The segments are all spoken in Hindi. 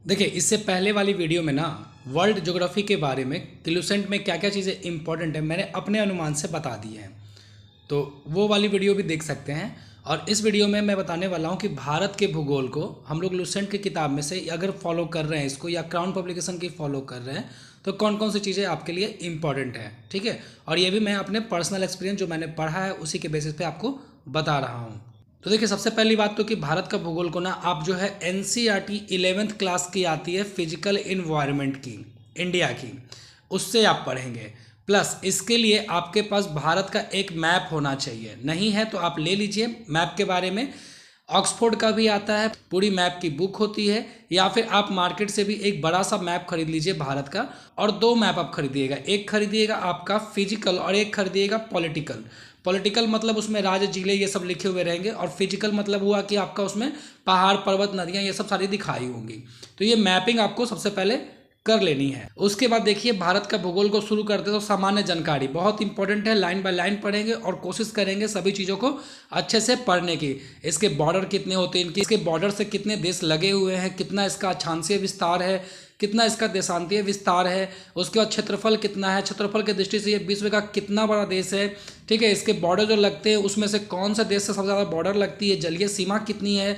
देखिए, इससे पहले वाली वीडियो में ना वर्ल्ड ज्योग्राफी के बारे में कि लुसेंट में क्या क्या चीज़ें इंपॉर्टेंट है मैंने अपने अनुमान से बता दी हैं। तो वो वाली वीडियो भी देख सकते हैं। और इस वीडियो में मैं बताने वाला हूँ कि भारत के भूगोल को हम लोग लुसेंट की किताब में से अगर फॉलो कर रहे हैं इसको, या क्राउन पब्लिकेशन की फॉलो कर रहे हैं, तो कौन कौन सी चीज़ें आपके लिए इंपॉर्टेंट है। ठीक है, और ये भी मैं अपने पर्सनल एक्सपीरियंस जो मैंने पढ़ा है उसी के बेसिस पे आपको बता रहा हूँ। तो देखिए, सबसे पहली बात तो कि भारत का भूगोल को ना आप जो है एनसीईआरटी 11th क्लास की आती है फिजिकल इन्वायरमेंट की, इंडिया की, उससे आप पढ़ेंगे। प्लस इसके लिए आपके पास भारत का एक मैप होना चाहिए, नहीं है तो आप ले लीजिए मैप के बारे में। ऑक्सफोर्ड का भी आता है, पूरी मैप की बुक होती है, या फिर आप मार्केट से भी एक बड़ा सा मैप खरीद लीजिए भारत का। और दो मैप आप खरीदिएगा, एक खरीदिएगा आपका फिजिकल और एक खरीदिएगा पॉलिटिकल। पॉलिटिकल मतलब उसमें राज्य जिले ये सब लिखे हुए रहेंगे, और फिजिकल मतलब हुआ कि आपका उसमें पहाड़ पर्वत नदियाँ ये सब सारी दिखाई होंगी। तो ये मैपिंग आपको सबसे पहले कर लेनी है। उसके बाद देखिए, भारत का भूगोल को शुरू करते तो सामान्य जानकारी बहुत इंपॉर्टेंट है, लाइन बाय लाइन पढ़ेंगे और कोशिश करेंगे सभी चीज़ों को अच्छे से पढ़ने की। इसके बॉर्डर कितने होते हैं, इनकी इसके बॉर्डर से कितने देश लगे हुए हैं, कितना इसका अक्षांशीय विस्तार है, कितना इसका देशांतीय विस्तार है, उसके बाद क्षेत्रफल कितना है, क्षेत्रफल की दृष्टि से ये विश्व का कितना बड़ा देश है। ठीक है, इसके बॉर्डर जो लगते हैं उसमें से कौन सा देश से सबसे ज़्यादा बॉर्डर लगती है, जलीय सीमा कितनी है,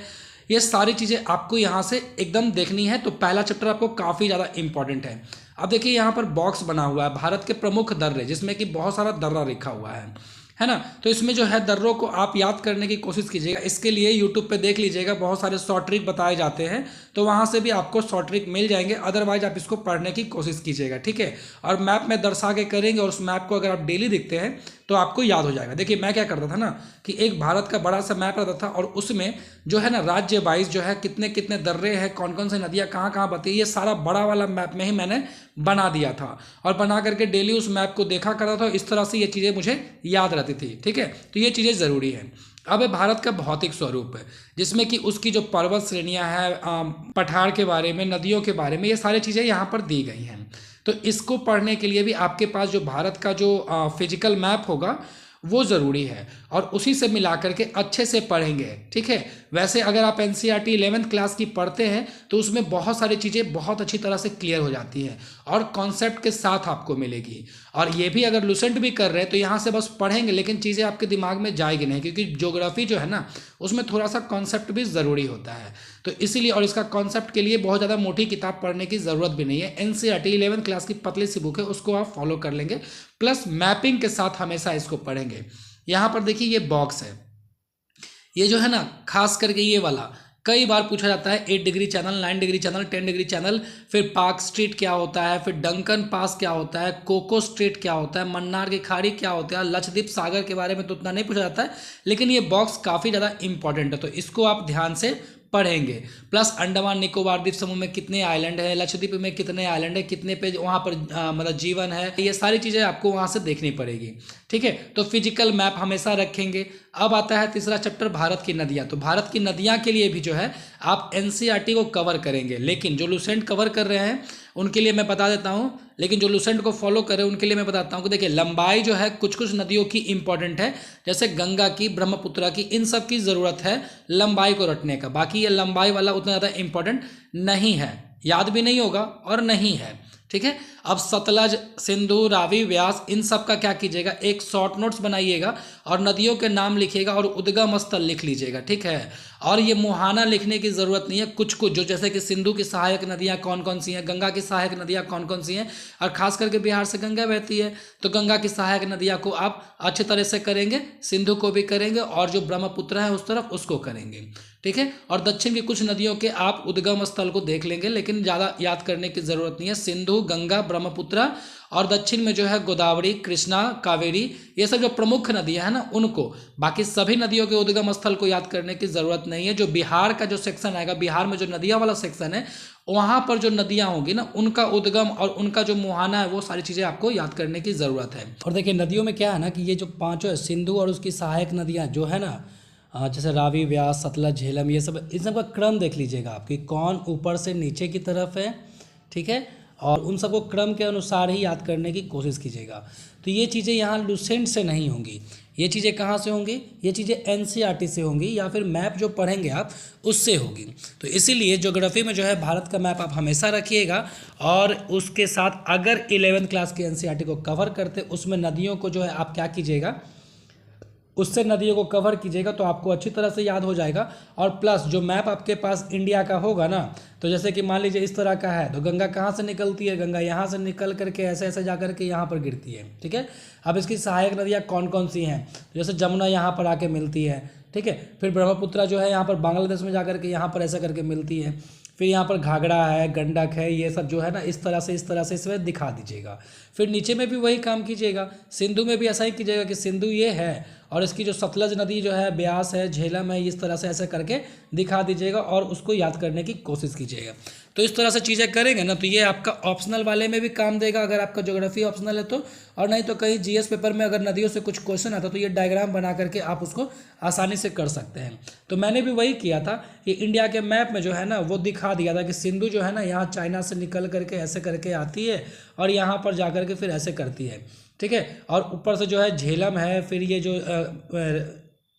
ये सारी चीज़ें आपको यहाँ से एकदम देखनी है। तो पहला चैप्टर आपको काफ़ी ज़्यादा इंपॉर्टेंट है। अब देखिए, यहाँ पर बॉक्स बना हुआ है भारत के प्रमुख दर्रे, जिसमें कि बहुत सारा दर्रा लिखा हुआ है ना। तो इसमें जो है दर्रों को आप याद करने की कोशिश कीजिएगा। इसके लिए यूट्यूब पे देख लीजिएगा, बहुत सारे शॉर्ट ट्रिक बताए जाते हैं, तो वहाँ से भी आपको शॉर्ट ट्रिक मिल जाएंगे। अदरवाइज आप इसको पढ़ने की कोशिश कीजिएगा, ठीक है। और मैप में दर्शा के करेंगे, और उस मैप को अगर आप डेली दिखते हैं तो आपको याद हो जाएगा। देखिए, मैं क्या करता था ना कि एक भारत का बड़ा सा मैप रहता था, और उसमें जो है ना राज्य वाइज जो है कितने कितने दर्रे हैं, कौन कौन से नदियाँ कहाँ कहाँ बहती है, ये सारा बड़ा वाला मैप में ही मैंने बना दिया था। और बना करके डेली उस मैप को देखा करता था, इस तरह से ये चीज़ें मुझे याद रहती थी। ठीक है, तो ये चीज़ें ज़रूरी हैं। अब है भारत का भौतिक स्वरूप है, जिसमें कि उसकी जो पर्वत श्रेणियां हैं, पठार के बारे में, नदियों के बारे में, ये सारी चीज़ें यहाँ पर दी गई हैं। तो इसको पढ़ने के लिए भी आपके पास जो भारत का जो फिजिकल मैप होगा वो ज़रूरी है, और उसी से मिला करके अच्छे से पढ़ेंगे। ठीक है, वैसे अगर आप एनसीईआरटी 11th क्लास की पढ़ते हैं तो उसमें बहुत सारी चीज़ें बहुत अच्छी तरह से क्लियर हो जाती हैं और कॉन्सेप्ट के साथ आपको मिलेगी। और ये भी अगर लुसेंट भी कर रहे हैं तो यहाँ से बस पढ़ेंगे, लेकिन चीज़ें आपके दिमाग में जाएगी नहीं, क्योंकि ज्योग्राफी जो है ना उसमें थोड़ा सा कॉन्सेप्ट भी ज़रूरी होता है। तो इसीलिए, और इसका कॉन्सेप्ट के लिए बहुत ज़्यादा मोटी किताब पढ़ने की ज़रूरत भी नहीं है। एनसीईआरटी 11th क्लास की पतली सी बुक है, उसको आप फॉलो कर लेंगे, प्लस मैपिंग के साथ हमेशा इसको पढ़ेंगे। यहाँ पर देखिए, ये बॉक्स है, ये जो है ना खास करके ये वाला कई बार पूछा जाता है। 8 degree channel, 9 degree channel, 10 degree channel, फिर पार्क स्ट्रीट क्या होता है, फिर डंकन पास क्या होता है, कोको स्ट्रीट क्या होता है, मन्नार की खाड़ी क्या होता है, लक्षद्वीप सागर के बारे में तो उतना नहीं पूछा जाता है, लेकिन ये बॉक्स काफ़ी ज़्यादा इंपॉर्टेंट है, तो इसको आप ध्यान से पढ़ेंगे। प्लस अंडमान निकोबार द्वीप समूह में कितने आइलैंड है, लक्षद्वीप में कितने आइलैंड है, कितने पे वहाँ पर मतलब जीवन है, ये सारी चीज़ें आपको वहाँ से देखनी पड़ेगी। ठीक है, तो फिजिकल मैप हमेशा रखेंगे। अब आता है तीसरा चैप्टर, भारत की नदियाँ। तो भारत की नदियाँ के लिए भी जो है आप एनसीईआरटी को कवर करेंगे, लेकिन जो लुसेंट कवर कर रहे हैं उनके लिए मैं बता देता हूँ, लेकिन जो लुसेंट को फॉलो करे उनके लिए मैं बताता हूँ कि देखिए, लंबाई जो है कुछ कुछ नदियों की इंपॉर्टेंट है, जैसे गंगा की, ब्रह्मपुत्र की, इन सब की ज़रूरत है लंबाई को रटने का। बाकी ये लंबाई वाला उतना ज़्यादा इंपॉर्टेंट नहीं है, याद भी नहीं होगा और नहीं है। ठीक है, अब सतलज, सिंधु, रावी, व्यास, इन सब का क्या कीजिएगा, एक शॉर्ट नोट्स बनाइएगा और नदियों के नाम लिखिएगा और उद्गम स्थल लिख लीजिएगा। ठीक है, और ये मुहाना लिखने की ज़रूरत नहीं है, कुछ कुछ जो जैसे कि सिंधु की सहायक नदियाँ कौन कौन सी हैं, गंगा की सहायक नदियाँ कौन कौन सी हैं, और खास करके बिहार से गंगा बहती है तो गंगा की सहायक नदियाँ को आप अच्छे तरह से करेंगे, सिंधु को भी करेंगे, और जो ब्रह्मपुत्र है उस तरफ उसको करेंगे। ठीक है, और दक्षिण की कुछ नदियों के आप उद्गम स्थल को देख लेंगे, लेकिन ज़्यादा याद करने की ज़रूरत नहीं है। सिंधु, गंगा, ब्रह्मपुत्र, और दक्षिण में जो है गोदावरी, कृष्णा, कावेरी, ये सब जो प्रमुख नदियां हैं ना उनको। बाकी सभी नदियों के उद्गम स्थल को याद करने की ज़रूरत नहीं है। जो बिहार का जो सेक्शन आएगा, बिहार में जो नदियाँ वाला सेक्शन है, वहाँ पर जो नदियाँ होंगी ना उनका उद्गम और उनका जो मुहाना है, वो सारी चीज़ें आपको याद करने की ज़रूरत है। और देखिए, नदियों में क्या है ना कि ये जो पाँचों है, सिंधु और उसकी सहायक नदियाँ जो है ना, जैसे रावी, व्यास, सतलज, झेलम, ये सब, इन सब का क्रम देख लीजिएगा आप कि कौन ऊपर से नीचे की तरफ है। ठीक है, और उन सबको क्रम के अनुसार ही याद करने की कोशिश कीजिएगा। तो ये चीज़ें यहाँ लुसेंट से नहीं होंगी, ये चीज़ें कहाँ से होंगी, ये चीज़ें एनसीईआरटी से होंगी या फिर मैप जो पढ़ेंगे आप उससे होगी। तो इसीलिए ज्योग्राफी में जो है भारत का मैप आप हमेशा रखिएगा। और उसके साथ अगर 11th क्लास के एनसीईआरटी को कवर करते उसमें नदियों को जो है आप क्या कीजिएगा, उससे नदियों को कवर कीजिएगा तो आपको अच्छी तरह से याद हो जाएगा। और प्लस जो मैप आपके पास इंडिया का होगा ना, तो जैसे कि मान लीजिए इस तरह का है, तो गंगा कहाँ से निकलती है, गंगा यहाँ से निकल करके ऐसे ऐसे जा करके यहाँ पर गिरती है, ठीक है। अब इसकी सहायक नदियाँ कौन कौन सी हैं, जैसे जमुना यहाँ पर आके मिलती है, ठीक है। फिर ब्रह्मपुत्रा जो है यहाँ पर बांग्लादेश में जा करके यहाँ पर ऐसा करके मिलती है। फिर यहाँ पर घाघरा है, गंडक है, ये सब जो है ना इस तरह से इसमें दिखा दीजिएगा। फिर नीचे में भी वही काम कीजिएगा, सिंधु में भी ऐसा ही कीजिएगा कि सिंधु ये है और इसकी जो सतलज नदी जो है, ब्यास है, झेलम है, इस तरह से ऐसे करके दिखा दीजिएगा और उसको याद करने की कोशिश कीजिएगा। तो इस तरह से चीज़ें करेंगे ना तो ये आपका ऑप्शनल वाले में भी काम देगा अगर आपका ज्योग्राफी ऑप्शनल है तो, और नहीं तो कहीं जीएस पेपर में अगर नदियों से कुछ क्वेश्चन आता तो ये डायग्राम बना करके आप उसको आसानी से कर सकते हैं। तो मैंने भी वही किया था कि इंडिया के मैप में जो है ना वो दिखा दिया था कि सिंधु जो है ना यहाँ चाइना से निकल करके ऐसे करके आती है और यहाँ पर जा करके फिर ऐसे करती है, ठीक है। और ऊपर से जो है झेलम है, फिर ये जो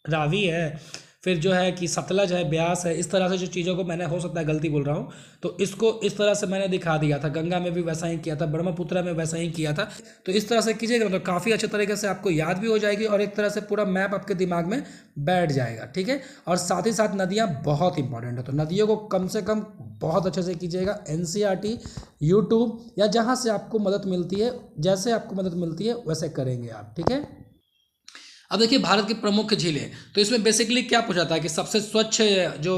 रावी है, फिर जो है कि सतलज है, ब्यास है, इस तरह से जो चीज़ों को मैंने, हो सकता है गलती बोल रहा हूँ, तो इसको इस तरह से मैंने दिखा दिया था। गंगा में भी वैसा ही किया था, ब्रह्मपुत्रा में वैसा ही किया था। तो इस तरह से कीजिएगा तो काफ़ी अच्छे तरीके से आपको याद भी हो जाएगी और एक तरह से पूरा मैप आपके दिमाग में बैठ जाएगा, ठीक है। और साथ ही साथ नदियाँ बहुत इंपॉर्टेंट है, तो नदियों को कम से कम बहुत अच्छे से कीजिएगा। एनसीईआरटी, यूट्यूब या जहाँ से आपको मदद मिलती है, जैसे आपको मदद मिलती है वैसे करेंगे आप, ठीक है। अब देखिए भारत की प्रमुख झीलें, तो इसमें बेसिकली क्या पूछा था कि सबसे स्वच्छ जो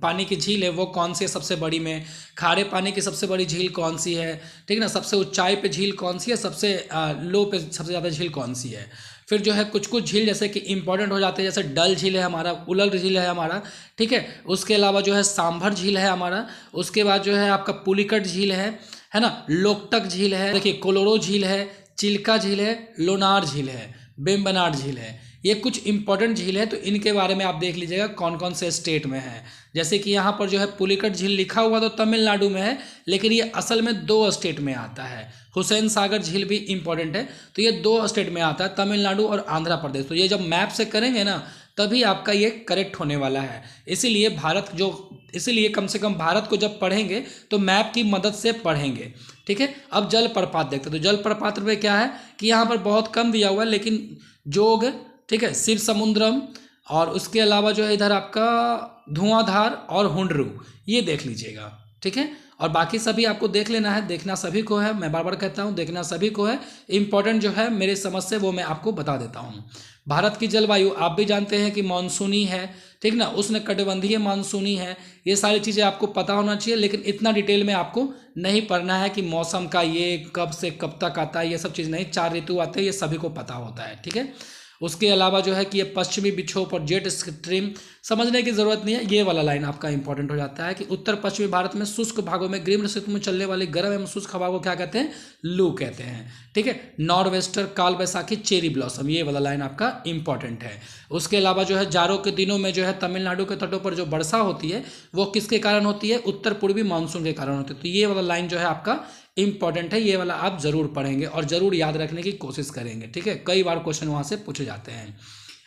पानी की झील है वो कौन सी है, सबसे बड़ी में खारे पानी की सबसे बड़ी झील कौन सी है, ठीक है ना, सबसे ऊंचाई पे झील कौन सी है, सबसे लो पे सबसे ज़्यादा झील कौन सी है। फिर जो है कुछ कुछ झील जैसे कि इंपॉर्टेंट हो जाते हैं, जैसे डल झील है हमारा, उलल झील है हमारा, ठीक है। उसके अलावा जो है सांभर झील है हमारा, उसके बाद जो है आपका पुलिकट झील है ना, लोकटक झील है, देखिए कोलोरो झील है, चिल्का झील है, लोनार झील है, वेम्बनाड झील है। ये कुछ इंपॉर्टेंट झील है, तो इनके बारे में आप देख लीजिएगा कौन कौन से स्टेट में है। जैसे कि यहाँ पर जो है पुलिकट झील लिखा हुआ तो तमिलनाडु में है, लेकिन ये असल में 2 स्टेट में आता है। हुसैन सागर झील भी इंपॉर्टेंट है, तो ये 2 स्टेट में आता है, तमिलनाडु और आंध्र प्रदेश। तो ये जब मैप से करेंगे ना तभी आपका ये करेक्ट होने वाला है। इसीलिए कम से कम भारत को जब पढ़ेंगे तो मैप की मदद से पढ़ेंगे, ठीक है। अब जल प्रपात देखते हैं, तो जल प्रपात में क्या है कि यहाँ पर बहुत कम दिया हुआ है, लेकिन जोग, ठीक है, शिव समुद्रम, और उसके अलावा जो है इधर आपका धुआंधार और हुंडरू, ये देख लीजिएगा, ठीक है। और बाकी सभी आपको देख लेना है, देखना सभी को है, मैं बार बार कहता हूँ देखना सभी को है। इंपॉर्टेंट जो है मेरे समझ से वो मैं आपको बता देता हूँ। भारत की जलवायु आप भी जानते हैं कि मानसूनी है, ठीक ना, उष्णकटिबंधीय मानसूनी है। ये सारी चीज़ें आपको पता होना चाहिए, लेकिन इतना डिटेल में आपको नहीं पढ़ना है कि मौसम का ये कब से कब तक आता है, ये सब चीज़ नहीं। 4 ऋतु आते हैं, ये सभी को पता होता है, ठीक है। उसके अलावा जो है कि ये पश्चिमी विक्षोभ और जेट स्ट्रीम समझने की जरूरत नहीं है, ये वाला लाइन आपका इंपॉर्टेंट हो जाता है कि उत्तर पश्चिमी भारत में शुष्क भागों में ग्रीष्म ऋतु में चलने वाली गर्म एवं शुष्क हवा को क्या कहते हैं, लू कहते हैं, ठीक है। नॉर्थ वेस्टर काल बैसाखी चेरी ब्लॉसम, ये वाला लाइन आपका इंपॉर्टेंट है। उसके अलावा जो है जाड़ों के दिनों में जो है तमिलनाडु के तटों पर जो वर्षा होती है वो किसके कारण होती है, उत्तर पूर्वी मानसून के कारण होती है। तो ये वाला लाइन जो है आपका इंपॉर्टेंट है, ये वाला आप जरूर पढ़ेंगे और जरूर याद रखने की कोशिश करेंगे, ठीक है। कई बार क्वेश्चन वहाँ से पूछे जाते हैं।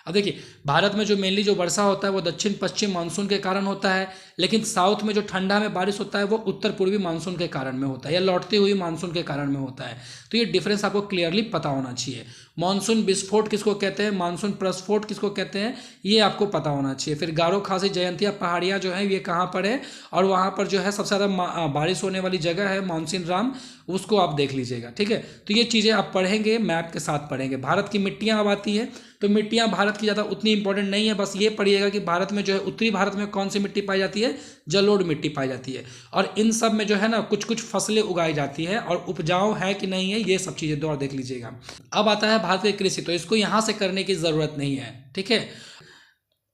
अब देखिए भारत में जो मेनली जो वर्षा होता है वो दक्षिण पश्चिम मानसून के कारण होता है, लेकिन साउथ में जो ठंडा में बारिश होता है वो उत्तर पूर्वी मानसून के कारण में होता है या लौटती हुई मानसून के कारण में होता है। तो ये डिफरेंस आपको क्लियरली पता होना चाहिए। मानसून विस्फोट किसको कहते हैं, मानसून प्रस्फोट किसको कहते हैं, ये आपको पता होना चाहिए। फिर गारो खासी जयंतिया पहाड़ियाँ जो है ये कहाँ पर है, और वहाँ पर जो है सबसे ज़्यादा बारिश होने वाली जगह है मानसून राम, उसको आप देख लीजिएगा, ठीक है। तो ये चीज़ें आप पढ़ेंगे, मैप के साथ पढ़ेंगे। भारत की मिट्टियाँ अब आती है, तो मिट्टियाँ भारत की ज़्यादा उतनी इंपॉर्टेंट नहीं है, बस ये पढ़िएगा कि भारत में जो है उत्तरी भारत में कौन सी मिट्टी पाई जाती है, जलोढ़ मिट्टी पाई जाती है, और इन सब में जो है ना कुछ कुछ फसलें उगाई जाती है और उपजाऊ है कि नहीं है, ये सब चीज़ें दौर देख लीजिएगा। अब आता है भारत की कृषि, तो इसको यहाँ से करने की ज़रूरत नहीं है, ठीक है।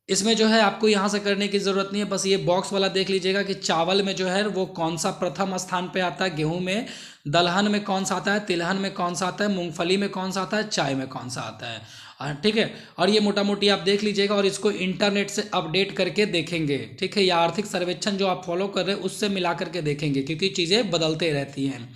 इसमें जो है आपको यहाँ से करने की ज़रूरत नहीं है, बस ये बॉक्स वाला देख लीजिएगा कि चावल में जो है वो कौन सा प्रथम स्थान पे आता है, गेहूं में, दलहन में कौन सा आता है, तिलहन में कौन सा आता है, मूंगफली में कौन सा आता है, चाय में कौन सा आता है, ठीक है। और ये मोटा मोटी आप देख लीजिएगा और इसको इंटरनेट से अपडेट करके देखेंगे, ठीक है, या आर्थिक सर्वेक्षण जो आप फॉलो कर रहे हैं उससे मिला करके देखेंगे, क्योंकि चीज़ें बदलते रहती हैं।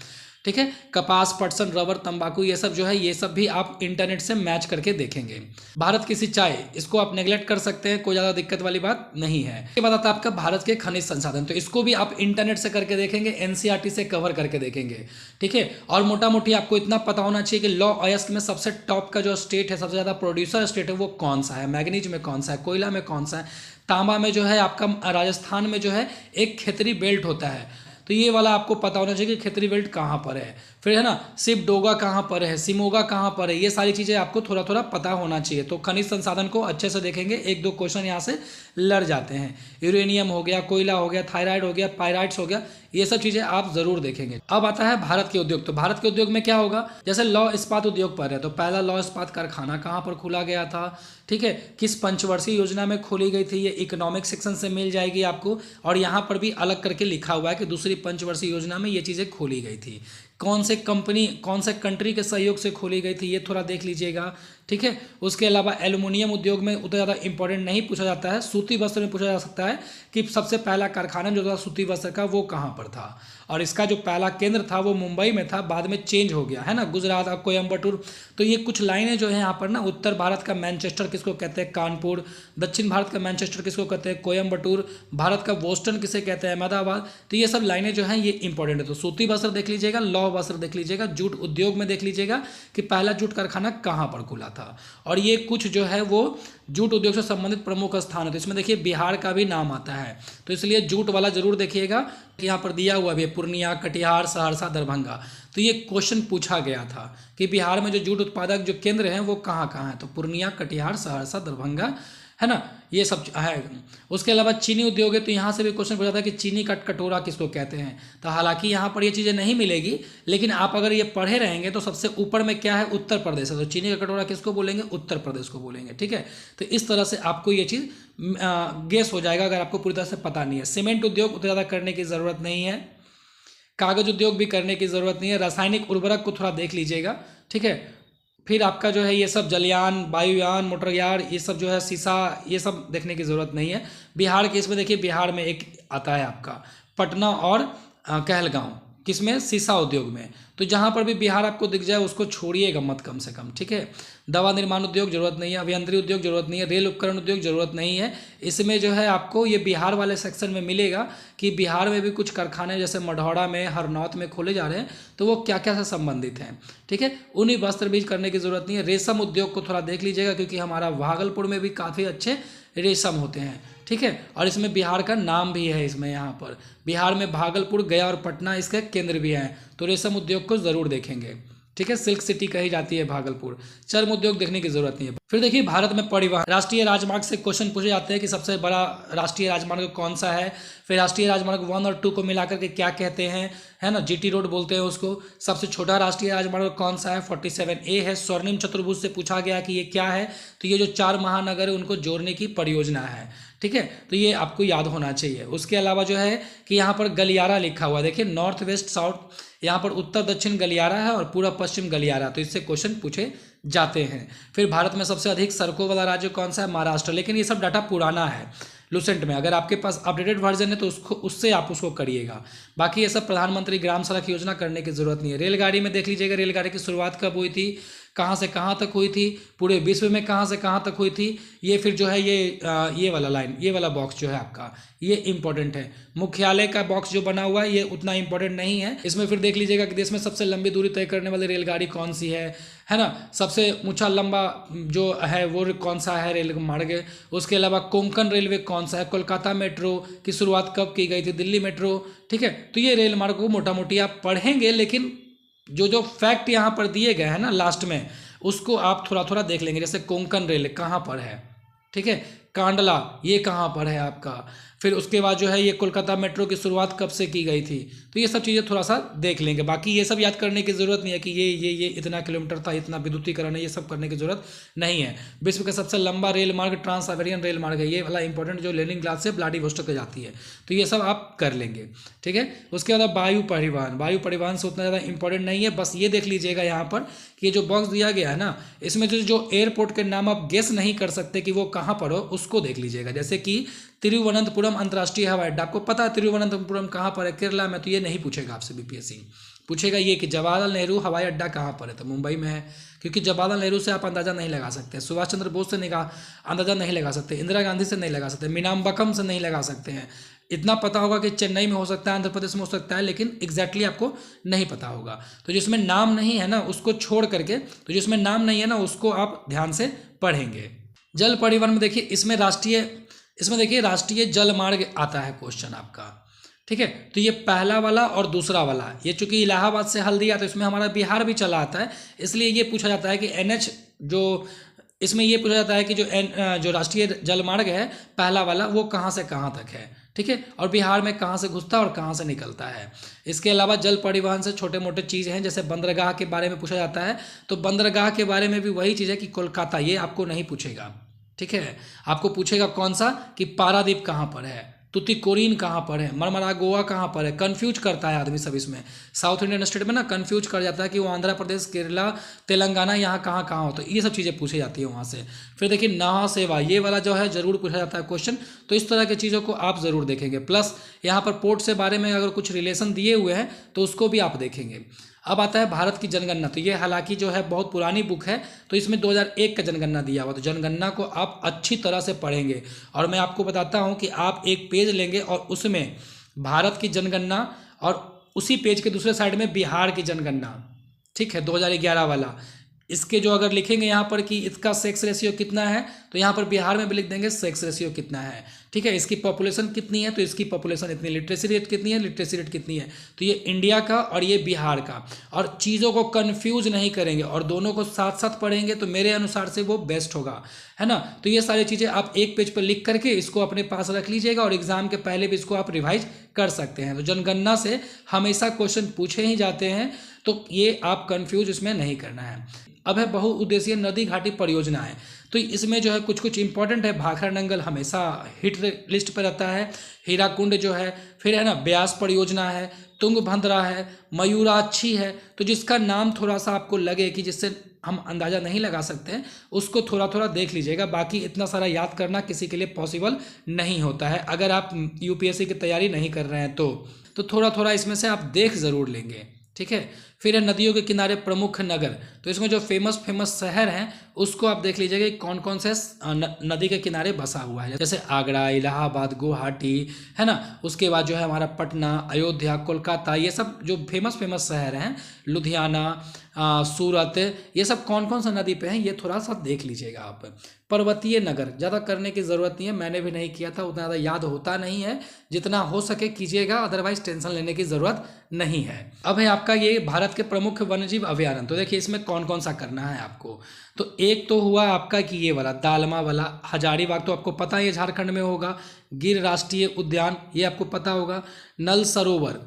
ठीक है। कपास, पटसन, रबर, तंबाकू, ये सब जो है ये सब भी आप इंटरनेट से मैच करके देखेंगे। भारत की सिंचाई, इसको आप नेगलेक्ट कर सकते हैं, कोई ज़्यादा दिक्कत वाली बात नहीं है। ये बात आता है आपका भारत के खनिज संसाधन, तो इसको भी आप इंटरनेट से करके देखेंगे, एनसीईआरटी से कवर करके देखेंगे, ठीक है। और मोटा मोटी आपको इतना पता होना चाहिए कि लॉ अयस्क में सबसे टॉप का जो स्टेट है, सबसे ज़्यादा प्रोड्यूसर स्टेट है, वो कौन सा है, मैग्नीज में कौन सा है, कोयला में कौन सा है, तांबा में जो है आपका राजस्थान में जो है एक खेतरी बेल्ट होता है, तो ये वाला आपको पता होना चाहिए कि खेतरी बेल्ट कहाँ पर है। फिर है ना, सिपडोगा कहाँ पर है, सिमोगा कहाँ पर है, ये सारी चीज़ें आपको थोड़ा थोड़ा पता होना चाहिए। तो खनिज संसाधन को अच्छे से देखेंगे, एक दो क्वेश्चन यहाँ से लड़ जाते हैं। यूरेनियम हो गया, कोयला हो गया, थायराइड हो गया, पायराइड्स हो गया, ये सब चीज़ें आप जरूर देखेंगे। अब आता है भारत के उद्योग। तो भारत के उद्योग में क्या होगा, जैसे लौह इस्पात उद्योग पर है, तो पहला लौह इस्पात कारखाना कहाँ पर खोला गया था, ठीक है, किस पंचवर्षीय योजना में खोली गई थी, ये इकोनॉमिक सेक्शन से मिल जाएगी आपको। और यहाँ पर भी अलग करके लिखा हुआ है कि दूसरी पंचवर्षीय योजना में ये चीज़ें खोली गई थी, कौन से कंपनी, कौन से कंट्री के सहयोग से खोली गई थी, ये थोड़ा देख लीजिएगा, ठीक है। उसके अलावा एल्युमिनियम उद्योग में उतना ज़्यादा इंपॉर्टेंट नहीं पूछा जाता है, सूती वस्त्र में पूछा जा सकता है कि सबसे पहला कारखाना जो था सूती वस्त्र का वो कहाँ पर था, और इसका जो पहला केंद्र था वो मुंबई में था, बाद में चेंज हो गया है ना, गुजरात और कोयम्बटूर। तो ये कुछ लाइनें जो है यहाँ पर ना, उत्तर भारत का मैनचेस्टर किसको कहते हैं, कानपुर, दक्षिण भारत का मैनचेस्टर किसको कहते हैं, कोयम्बटूर, भारत का बोस्टन किसे कहते हैं, अहमदाबाद। तो ये सब लाइनें जो हैं ये इंपॉर्टेंट है। तो सूती वस्त्र देख लीजिएगा, लौह वस्त्र देख लीजिएगा, जूट उद्योग में देख लीजिएगा कि पहला जूट कारखाना कहाँ पर खुला था। और ये कुछ जो है वो जूट उद्योग से संबंधित प्रमुख स्थान है। तो इसमें देखिए बिहार का भी नाम आता है, तो इसलिए जूट वाला जरूर देखिएगा कि यहाँ पर दिया हुआ भी है, पूर्णिया, कटिहार, सहरसा, दरभंगा। तो ये क्वेश्चन पूछा गया था कि बिहार में जो जूट उत्पादक जो केंद्र हैं वो कहाँ कहाँ है, तो पूर्णिया, कटिहार, सहरसा, दरभंगा, है ना, ये सब है। उसके अलावा चीनी उद्योग है, तो यहाँ से भी क्वेश्चन पूछा था कि चीनी का कटोरा किसको कहते हैं। तो हालांकि यहाँ पर ये चीज़ें नहीं मिलेगी, लेकिन आप अगर ये पढ़े रहेंगे तो सबसे ऊपर में क्या है, उत्तर प्रदेश है, तो चीनी का कटोरा किसको बोलेंगे, उत्तर प्रदेश को बोलेंगे, ठीक है। तो इस तरह से आपको ये चीज़ गेस हो जाएगा अगर आपको पूरी तरह से पता नहीं है। सीमेंट उद्योग उतना ज़्यादा करने की ज़रूरत नहीं है, कागज उद्योग भी करने की ज़रूरत नहीं है, रासायनिक उर्वरक को थोड़ा देख लीजिएगा, ठीक है। फिर आपका जो है ये सब जलयान, वायुयान, मोटरयान, ये सब जो है शीशा, ये सब देखने की ज़रूरत नहीं है। बिहार के इसमें देखिए, बिहार में एक आता है आपका पटना और कहलगांव, किसमें, शीशा उद्योग में। तो जहाँ पर भी बिहार आपको दिख जाए उसको छोड़िएगा मत कम से कम, ठीक है। दवा निर्माण उद्योग जरूरत नहीं है, अभियंत्रण उद्योग जरूरत नहीं है, रेल उपकरण उद्योग जरूरत नहीं है। इसमें जो है आपको ये बिहार वाले सेक्शन में मिलेगा कि बिहार में भी कुछ कारखाने जैसे मढ़ौरा में, हरनौत में खोले जा रहे हैं, तो वो क्या क्या से संबंधित हैं, ठीक है। उन्हीं वस्त्र बीज करने की जरूरत नहीं है। रेशम उद्योग को थोड़ा देख लीजिएगा, क्योंकि हमारा भागलपुर में भी काफ़ी अच्छे रेशम होते हैं, ठीक है। और इसमें बिहार का नाम भी है, इसमें यहाँ पर बिहार में भागलपुर, गया और पटना इसके केंद्र भी हैं, तो रेशम उद्योग को ज़रूर देखेंगे, ठीक है। सिल्क सिटी कही जाती है भागलपुर। चर्म उद्योग देखने की जरूरत नहीं है। फिर देखिए भारत में परिवहन, राष्ट्रीय राजमार्ग से क्वेश्चन पूछे जाते हैं कि सबसे बड़ा राष्ट्रीय राजमार्ग कौन सा है, फिर राष्ट्रीय राजमार्ग 1 और 2 को मिलाकर के क्या कहते हैं, है ना, जीटी रोड बोलते हैं उसको। सबसे छोटा राष्ट्रीय राजमार्ग कौन सा है, 47A है। स्वर्णिम चतुर्भुज से पूछा गया कि ये क्या है, तो ये जो 4 महानगर है उनको जोड़ने की परियोजना है, ठीक है। तो ये आपको याद होना चाहिए। उसके अलावा जो है कि यहाँ पर गलियारा लिखा हुआ है, देखिए नॉर्थ वेस्ट साउथ, यहाँ पर उत्तर दक्षिण गलियारा है और पूरा पश्चिम गलियारा, तो इससे क्वेश्चन पूछे जाते हैं। फिर भारत में सबसे अधिक सड़कों वाला राज्य कौन सा है, महाराष्ट्र। लेकिन ये सब डाटा पुराना है लुसेंट में, अगर आपके पास अपडेटेड वर्जन है तो उससे आप उसको करिएगा। बाकी ये सब प्रधानमंत्री ग्राम सड़क योजना करने की जरूरत नहीं है। रेलगाड़ी में देख लीजिएगा, रेलगाड़ी की शुरुआत कब हुई थी, कहाँ से कहाँ तक हुई थी, पूरे विश्व में कहाँ से कहाँ तक हुई थी। ये फिर जो है ये वाला लाइन, ये वाला बॉक्स जो है आपका, ये इंपॉर्टेंट है। मुख्यालय का बॉक्स जो बना हुआ है ये उतना इंपॉर्टेंट नहीं है। इसमें फिर देख लीजिएगा कि देश में सबसे लंबी दूरी तय करने वाली रेलगाड़ी कौन सी है ना, सबसे ऊंचा लंबा जो है वो कौन सा है रेल मार्ग। उसके अलावा कोंकण रेलवे कौन सा है, कोलकाता मेट्रो की शुरुआत कब की गई थी, दिल्ली मेट्रो, ठीक है। तो ये रेल मार्ग को मोटा मोटी आप पढ़ेंगे, लेकिन जो जो फैक्ट यहाँ पर दिए गए हैं ना लास्ट में, उसको आप थोड़ा थोड़ा देख लेंगे। जैसे कोंकण रेल कहाँ पर है, ठीक है, कांडला ये कहाँ पर है आपका। फिर उसके बाद जो है ये कोलकाता मेट्रो की शुरुआत कब से की गई थी, तो ये सब चीज़ें थोड़ा सा देख लेंगे। बाकी ये सब याद करने की ज़रूरत नहीं है कि ये इतना किलोमीटर था, इतना विद्युतीकरण है, ये सब करने की ज़रूरत नहीं है। विश्व का सबसे लंबा रेल मार्ग ट्रांस साइबेरियन रेल मार्ग है, ये वाला इंपॉर्टेंट जो लेनिनग्राड से व्लादिवोस्टोक जाती है, तो ये सब आप कर लेंगे, ठीक है। उसके बाद वायु परिवहन से उतना ज़्यादा इंपॉर्टेंट नहीं है, बस ये देख लीजिएगा यहाँ पर कि ये जो बॉक्स दिया गया है ना, इसमें जो एयरपोर्ट के नाम आप गेस नहीं कर सकते कि वो कहाँ पर हो, उसको देख लीजिएगा। जैसे कि तिरुवनंतपुरम तिरुवनंतपुरम अंतर्राष्ट्रीय हवाई अड्डा, आपको पता है तिरुवनंतपुरम कहाँ पर है, केरला में, तो ये नहीं पूछेगा आपसे बीपीएससी। पूछेगा ये कि जवाहरलाल नेहरू हवाई अड्डा कहाँ पर है, तो मुंबई में है, क्योंकि जवाहरलाल नेहरू से आप अंदाज़ा नहीं लगा सकते, सुभाष चंद्र बोस से अंदाज़ा नहीं लगा सकते, इंदिरा गांधी से नहीं लगा सकते, मीनाम्बकम से नहीं लगा सकते हैं। इतना पता होगा कि चेन्नई में हो सकता है, आंध्र प्रदेश में हो सकता है, लेकिन एग्जैक्टली आपको नहीं पता होगा। तो जिसमें नाम नहीं है ना उसको छोड़ करके, तो जिसमें नाम नहीं है ना उसको आप ध्यान से पढ़ेंगे। जल परिवहन में देखिए इसमें देखिए राष्ट्रीय जल मार्ग आता है क्वेश्चन आपका, ठीक है। तो ये पहला वाला और दूसरा वाला, ये चूंकि इलाहाबाद से हल्दिया, तो इसमें हमारा बिहार भी चला आता है, इसलिए ये पूछा जाता है कि NH जो इसमें ये पूछा जाता है कि जो राष्ट्रीय जल मार्ग है पहला वाला वो कहाँ से कहाँ तक है, ठीक है, और बिहार में कहाँ से घुसता है और कहाँ से निकलता है। इसके अलावा जल परिवहन से छोटे मोटे चीज़ हैं, जैसे बंदरगाह के बारे में पूछा जाता है, तो बंदरगाह के बारे में भी वही चीज़ है कि कोलकाता, ये आपको नहीं पूछेगा, ठीक है। आपको पूछेगा कौन सा, कि पारादीप कहाँ पर है, तुतिकोरिन कहाँ पर है, मरमरा गोवा कहाँ पर है। कन्फ्यूज करता है आदमी सब इसमें, साउथ इंडियन स्टेट में ना कन्फ्यूज कर जाता है कि वो आंध्र प्रदेश, केरला, तेलंगाना यहाँ कहाँ कहाँ हो, तो ये सब चीज़ें पूछी जाती है वहाँ से। फिर देखिए नहा सेवा, ये वाला जो है ज़रूर पूछा जाता है क्वेश्चन, तो इस तरह की चीज़ों को आप ज़रूर देखेंगे। प्लस यहाँ पर पोर्ट से बारे में अगर कुछ रिलेशन दिए हुए हैं तो उसको भी आप देखेंगे। अब आता है भारत की जनगणना, तो ये हालांकि जो है बहुत पुरानी बुक है, तो इसमें 2001 का जनगणना दिया हुआ, तो जनगणना को आप अच्छी तरह से पढ़ेंगे। और मैं आपको बताता हूँ कि आप एक पेज लेंगे और उसमें भारत की जनगणना और उसी पेज के दूसरे साइड में बिहार की जनगणना, ठीक है, 2011 वाला, इसके जो अगर लिखेंगे यहाँ पर कि इसका सेक्स रेशियो कितना है, तो यहाँ पर बिहार में भी लिख देंगे सेक्स रेशियो कितना है, ठीक है। इसकी पॉपुलेशन कितनी है, तो इसकी पॉपुलेशन इतनी, लिटरेसी रेट कितनी है, लिटरेसी रेट कितनी है, तो ये इंडिया का और ये बिहार का। और चीज़ों को कंफ्यूज नहीं करेंगे और दोनों को साथ साथ पढ़ेंगे तो मेरे अनुसार से वो बेस्ट होगा, है ना। तो ये सारी चीज़ें आप एक पेज पर लिख करके इसको अपने पास रख लीजिएगा और एग्जाम के पहले भी इसको आप रिवाइज कर सकते हैं। तो जनगणना से हमेशा क्वेश्चन पूछे ही जाते हैं, तो ये आप कन्फ्यूज इसमें नहीं करना है। अब है बहुउद्देशीय नदी घाटी परियोजनाएं, तो इसमें जो है कुछ कुछ इंपॉर्टेंट है। भाखड़ा नंगल हमेशा हिट लिस्ट पर रहता है, हीराकुंड जो है, फिर है ना ब्यास परियोजना है, तुंगभद्रा है, मयूराक्षी है। तो जिसका नाम थोड़ा सा आपको लगे कि जिससे हम अंदाज़ा नहीं लगा सकते हैं, उसको थोड़ा थोड़ा देख लीजिएगा। बाकी इतना सारा याद करना किसी के लिए पॉसिबल नहीं होता है, अगर आप यूपीएससी की तैयारी नहीं कर रहे हैं तो थोड़ा थोड़ा इसमें से आप देख ज़रूर लेंगे, ठीक है। फिर है नदियों के किनारे प्रमुख नगर, तो इसमें जो फेमस शहर हैं उसको आप देख लीजिएगा कि कौन कौन से नदी के किनारे बसा हुआ है, जैसे आगरा, इलाहाबाद, गुवाहाटी, है ना। उसके बाद जो है हमारा पटना, अयोध्या, कोलकाता, ये सब जो फेमस शहर हैं, लुधियाना, सूरत, ये सब कौन कौन सा नदी पे हैं ये थोड़ा सा देख लीजिएगा आप। पर्वतीय नगर ज़्यादा करने की ज़रूरत नहीं है, मैंने भी नहीं किया था, उतना ज़्यादा याद होता नहीं है, जितना हो सके कीजिएगा, अदरवाइज टेंशन लेने की ज़रूरत नहीं है। अब है आपका ये भारत के प्रमुख वन्यजीव अभयारण्य, तो देखिए इसमें कौन कौन सा करना है आपको। तो एक तो हुआ आपका कि ये वाला दालमा वाला, हजारीबाग तो आपको पता है झारखंड में होगा, गिर राष्ट्रीय उद्यान ये आपको पता होगा, नल सरोवर,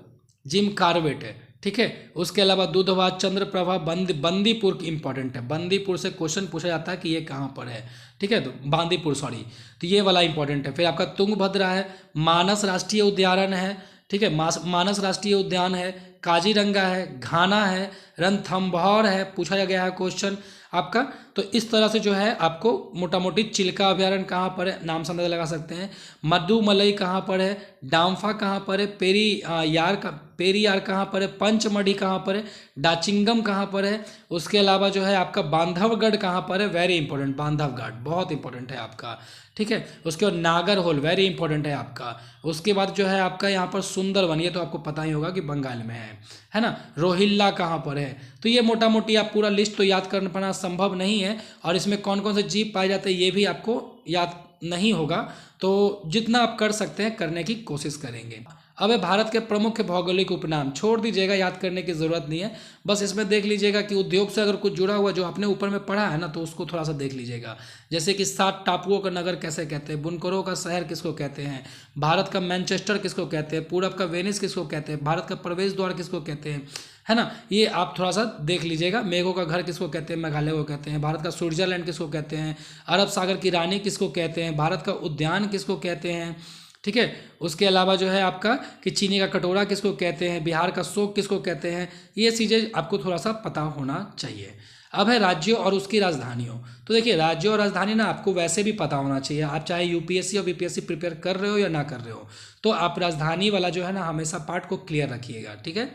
जिम कॉर्बेट है, ठीक है। उसके अलावा दुधवा, चंद्रप्रभा, बंदीपुर इंपॉर्टेंट है, बंदीपुर से क्वेश्चन पूछा जाता है कि ये कहाँ पर है, ठीक है, तो बांदीपुर सॉरी, तो ये वाला इंपॉर्टेंट है। फिर आपका तुंगभद्रा है, मानस राष्ट्रीय उद्यान है, ठीक है, मानस राष्ट्रीय उद्यान है, काजीरंगा है, घाना है, रणथंभौर है, पूछा गया है क्वेश्चन आपका। तो इस तरह से जो है आपको मोटा मोटी चिल्का अभयारण्य कहाँ पर है, नाम से अंदाजा लगा सकते हैं। मधुमलई कहाँ पर है, डाम्फा कहाँ पर है, पेरियार कहाँ पर है, पंचमढ़ी कहाँ पर है, डाचिंगम कहाँ पर है। उसके अलावा जो है आपका बांधवगढ़ कहाँ पर है, वेरी इंपॉर्टेंट, बांधवगढ़ बहुत इंपॉर्टेंट है आपका, ठीक है। उसके बाद नागरहोल वेरी इंपॉर्टेंट है आपका। उसके बाद जो है आपका यहाँ पर सुंदरवन, ये तो आपको पता ही होगा कि बंगाल में है ना। रोहिल्ला कहाँ पर है, तो ये मोटा मोटी आप पूरा लिस्ट तो याद कर पाना संभव नहीं है, और इसमें कौन कौन से जीव पाए जाते हैं ये भी आपको याद नहीं होगा, तो जितना आप कर सकते हैं करने की कोशिश करेंगे। अब है भारत के प्रमुख भौगोलिक उपनाम, छोड़ दीजिएगा, याद करने की ज़रूरत नहीं है, बस इसमें देख लीजिएगा कि उद्योग से अगर कुछ जुड़ा हुआ जो आपने ऊपर में पढ़ा है ना, तो उसको थोड़ा सा देख लीजिएगा। जैसे कि 7 टापुओं का नगर कैसे कहते हैं, बुनकरों का शहर किसको कहते हैं, भारत का मैनचेस्टर किसको कहते हैं, पूरब का वेनिस किसको कहते हैं, भारत का प्रवेश द्वार किसको कहते हैं, है ना। ये आप थोड़ा सा देख लीजिएगा। मेघों का घर किसको कहते हैं, मेघालय को कहते हैं। भारत का स्विट्जरलैंड किसको कहते हैं, अरब सागर की रानी किसको कहते हैं, भारत का उद्यान किसको कहते हैं, ठीक है। उसके अलावा जो है आपका कि चीनी का कटोरा किसको कहते हैं, बिहार का शोक किसको कहते हैं, ये चीज़ें आपको थोड़ा सा पता होना चाहिए। अब है राज्यों और उसकी राजधानियों। तो देखिए राज्यों और राजधानी ना आपको वैसे भी पता होना चाहिए, आप चाहे यूपीएससी और बीपीएससी प्रिपेयर कर रहे हो या ना कर रहे हो, तो आप राजधानी वाला जो है ना हमेशा पार्ट को क्लियर रखिएगा, ठीक है।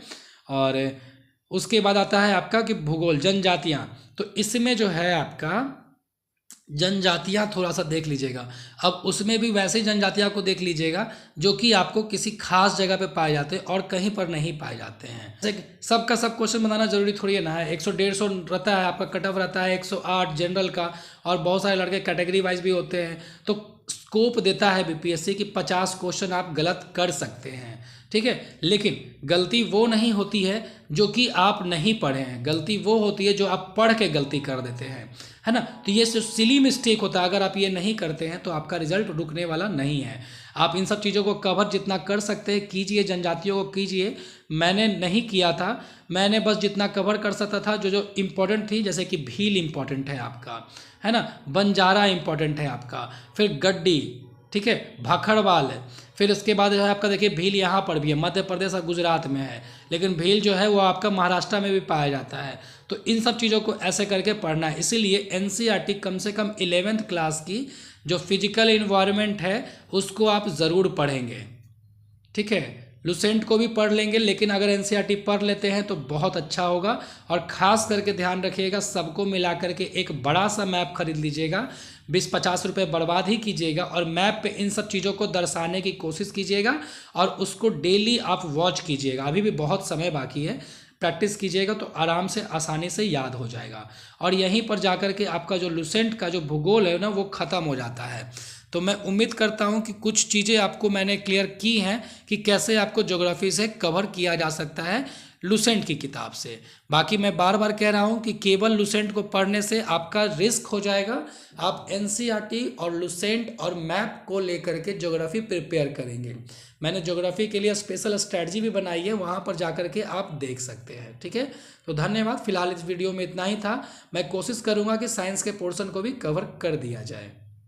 और उसके बाद आता है आपका कि भूगोल, जनजातियाँ। तो इसमें जो है आपका जनजातियाँ थोड़ा सा देख लीजिएगा। अब उसमें भी वैसे ही जनजातियाँ को देख लीजिएगा जो कि आपको किसी खास जगह पे पाए जाते हैं और कहीं पर नहीं पाए जाते हैं। जैसे सबका सब क्वेश्चन बनाना जरूरी थोड़ी है ना है, 100-150 रहता है आपका कट ऑफ रहता है, 108 जनरल का, और बहुत सारे लड़के कैटेगरी वाइज भी होते हैं। तो स्कोप देता है बीपीएससी कि 50 क्वेश्चन आप गलत कर सकते हैं, ठीक है। लेकिन गलती वो नहीं होती है जो कि आप नहीं पढ़े हैं, गलती वो होती है जो आप पढ़ के गलती कर देते हैं, है ना। तो ये जो सिली मिस्टेक होता है, अगर आप ये नहीं करते हैं तो आपका रिजल्ट रुकने वाला नहीं है। आप इन सब चीज़ों को कवर जितना कर सकते हैं कीजिए, जनजातियों को कीजिए। मैंने नहीं किया था, मैंने बस जितना कवर कर सकता था, जो जो इम्पोर्टेंट थी, जैसे कि भील इम्पोर्टेंट है आपका, है ना, बंजारा इम्पोर्टेंट है आपका, फिर गड्डी, ठीक है, भाखड़वाल है, फिर इसके बाद जो है आपका देखिए भील यहाँ पर भी है, मध्य प्रदेश और गुजरात में है, लेकिन भील जो है वो आपका महाराष्ट्र में भी पाया जाता है। तो इन सब चीज़ों को ऐसे करके पढ़ना है। इसीलिए एनसीईआरटी कम से कम 11th क्लास की जो फिजिकल इन्वायरमेंट है उसको आप ज़रूर पढ़ेंगे, ठीक है। लुसेंट को भी पढ़ लेंगे, लेकिन अगर एनसीईआरटी पढ़ लेते हैं तो बहुत अच्छा होगा। और ख़ास करके ध्यान रखिएगा, सबको मिला करके एक बड़ा सा मैप खरीद लीजिएगा, 20-50 रुपये बर्बाद ही कीजिएगा, और मैप पे इन सब चीज़ों को दर्शाने की कोशिश कीजिएगा और उसको डेली आप वॉच कीजिएगा। अभी भी बहुत समय बाकी है, प्रैक्टिस कीजिएगा तो आराम से आसानी से याद हो जाएगा। और यहीं पर जाकर के आपका जो लुसेंट का जो भूगोल है ना वो ख़त्म हो जाता है। तो मैं उम्मीद करता हूं कि कुछ चीज़ें आपको मैंने क्लियर की हैं कि कैसे आपको ज्योग्राफी से कवर किया जा सकता है लुसेंट की किताब से। बाकी मैं बार बार कह रहा हूं कि केवल लुसेंट को पढ़ने से आपका रिस्क हो जाएगा। आप एनसीईआरटी और लुसेंट और मैप को लेकर के ज्योग्राफी प्रिपेयर करेंगे। मैंने ज्योग्राफी के लिए स्पेशल स्ट्रैटेजी भी बनाई है, वहाँ पर जाकर के आप देख सकते हैं, ठीक है। तो धन्यवाद। फिलहाल इस वीडियो में इतना ही था। मैं कोशिश करूँगा कि साइंस के पोर्शन को भी कवर कर दिया जाए।